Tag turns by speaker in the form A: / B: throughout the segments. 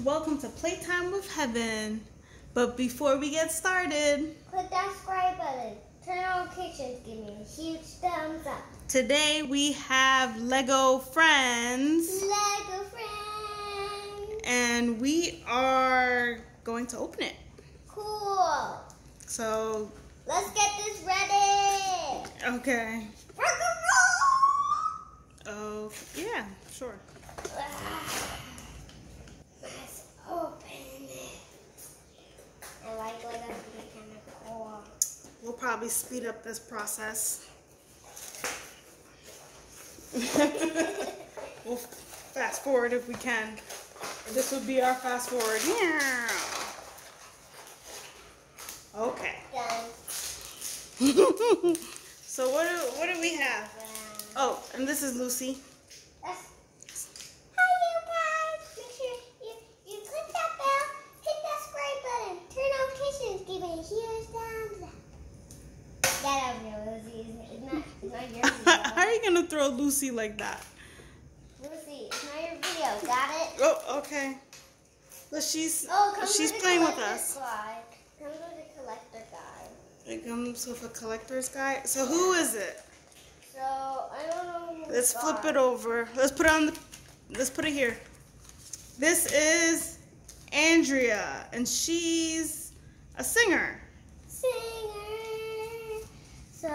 A: welcome to Playtime with Heaven. But before we get started,
B: click that subscribe button, turn on notifications, give me a huge thumbs up.
A: Today we have Lego Friends.
B: Lego Friends.
A: And we are going to open it.
B: Cool.
A: So
B: let's get this ready.
A: Okay.
B: Rock and roll.
A: Oh, yeah, sure.
B: Let's open it. I like Lego to be kind of cool.
A: We'll probably speed up this process. We'll fast forward if we can. This would be our fast forward. Yeah. Okay.
B: Done.
A: So what do we have? Oh, and this is Lucy.
B: Hi you guys. Make sure you click that bell, hit that subscribe button, turn notifications, give me a huge thumbs up. That Lucy. It's not your video.
A: How are you gonna throw Lucy like that?
B: Lucy, it's not your video. Got it?
A: Oh, okay. But she's playing with us.
B: Comes with a collector guide.
A: It comes with a collector's guide. So who is it?
B: So I don't know.
A: Let's flip it over. Let's put it here. This is Andrea, and she's a singer.
B: So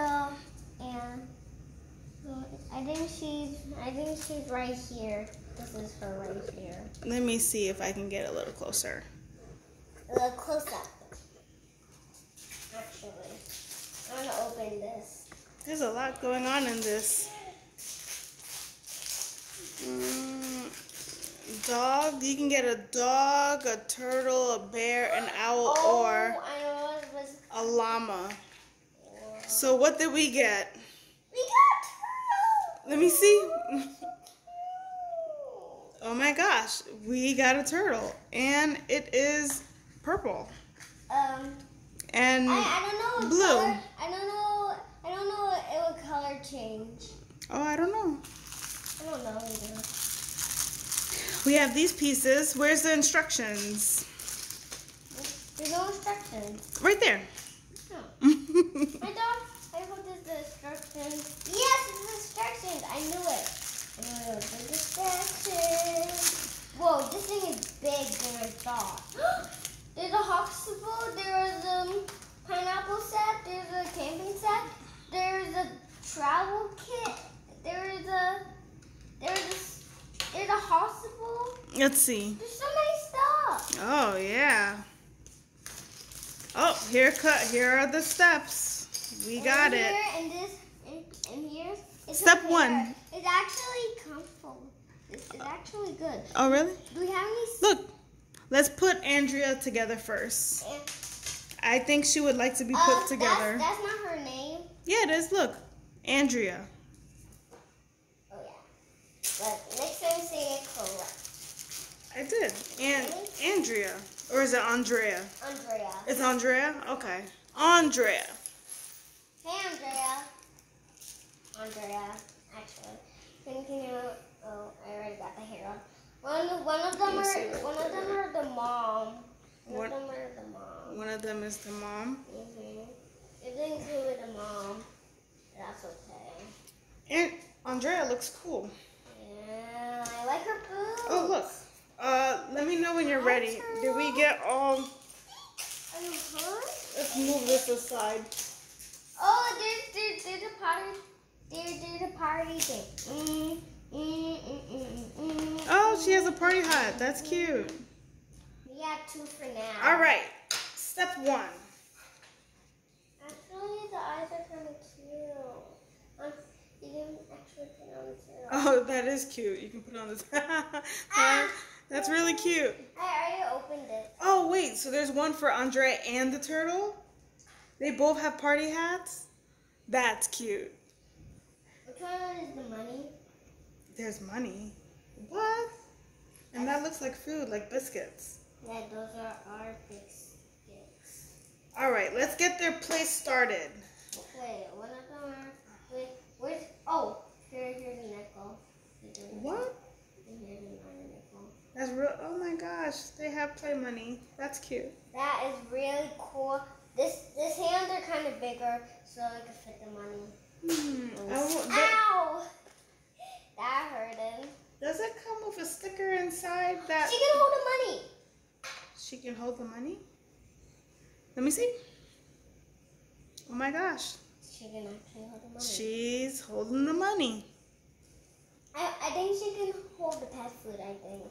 B: I think she's right here. This is her right here.
A: Let me see if I can get a little closer.
B: A little close up. Actually, I'm gonna open this.
A: There's a lot going on in this. Dog. You can get a dog, a turtle, a bear, an owl, or
B: I know it was
A: a llama. So what did we get?
B: We got turtle.
A: Let me see. Oh my gosh, we got a turtle, and it is purple. And
B: I don't know
A: blue.
B: Color. I don't know it would color change.
A: Oh, I don't know.
B: I don't know either.
A: We have these pieces. Where's the instructions?
B: There's no instructions.
A: Right there.
B: No. I hope there's the instructions. Yes, it's the instructions. I knew it. The instructions. Whoa, this thing is big than I thought. There's a Huxtable. There's a pineapple set. There's a camping set. There's a travel kit. There's a Huxtable.
A: Let's see.
B: There's so many stuff.
A: Oh yeah. Oh, here are the steps. We got it.
B: And this and here.
A: Step 1.
B: It's actually comfortable. It's actually good.
A: Oh really?
B: Do we have any?
A: Look, let's put Andrea together first. I think she would like to be put together.
B: That's not her name.
A: Yeah, it is. Look, Andrea.
B: Oh yeah. But next time say it correct.
A: I did. And Andrea. Or is it Andrea?
B: Andrea.
A: It's Andrea? Okay. Andrea.
B: Hey Andrea. Andrea, actually. Can you? Oh, I already got the hair on. One of them are the mom. One of them are the mom.
A: One of them is the mom.
B: It didn't include the mom. That's okay.
A: And Andrea looks cool.
B: Yeah, I like her boots.
A: Oh look. Let me know when you're ready. Did we get all?
B: Are you hurt?
A: Let's move this aside.
B: Oh, there's a party. There's a party thing.
A: Oh, she has a party hat. That's cute.
B: We have 2 for now.
A: All right. Step 1.
B: Actually, the eyes are kind of cute. You can actually put on too.
A: Oh, that is cute. You can put on this. That's really cute.
B: I already opened it.
A: Oh, wait. So there's one for Andrea and the turtle? They both have party hats? That's cute.
B: Which one is the money?
A: There's money. What? And that looks like food, like biscuits.
B: Yeah, those are our biscuits.
A: All right, let's get their play started.
B: Wait, one of them are... Wait, where's... Oh, here's the nickel.
A: What?
B: Here's another nickel.
A: That's real. Oh my gosh, they have play money. That's cute.
B: That is really cool. This hands are kind of bigger, so I can fit the money. Ow! That hurted.
A: Does it come with a sticker inside that?
B: She can hold the money.
A: She can hold the money? Let me see. Oh my gosh.
B: She can actually hold the money.
A: She's holding the money.
B: I think she can hold the pet food, I think.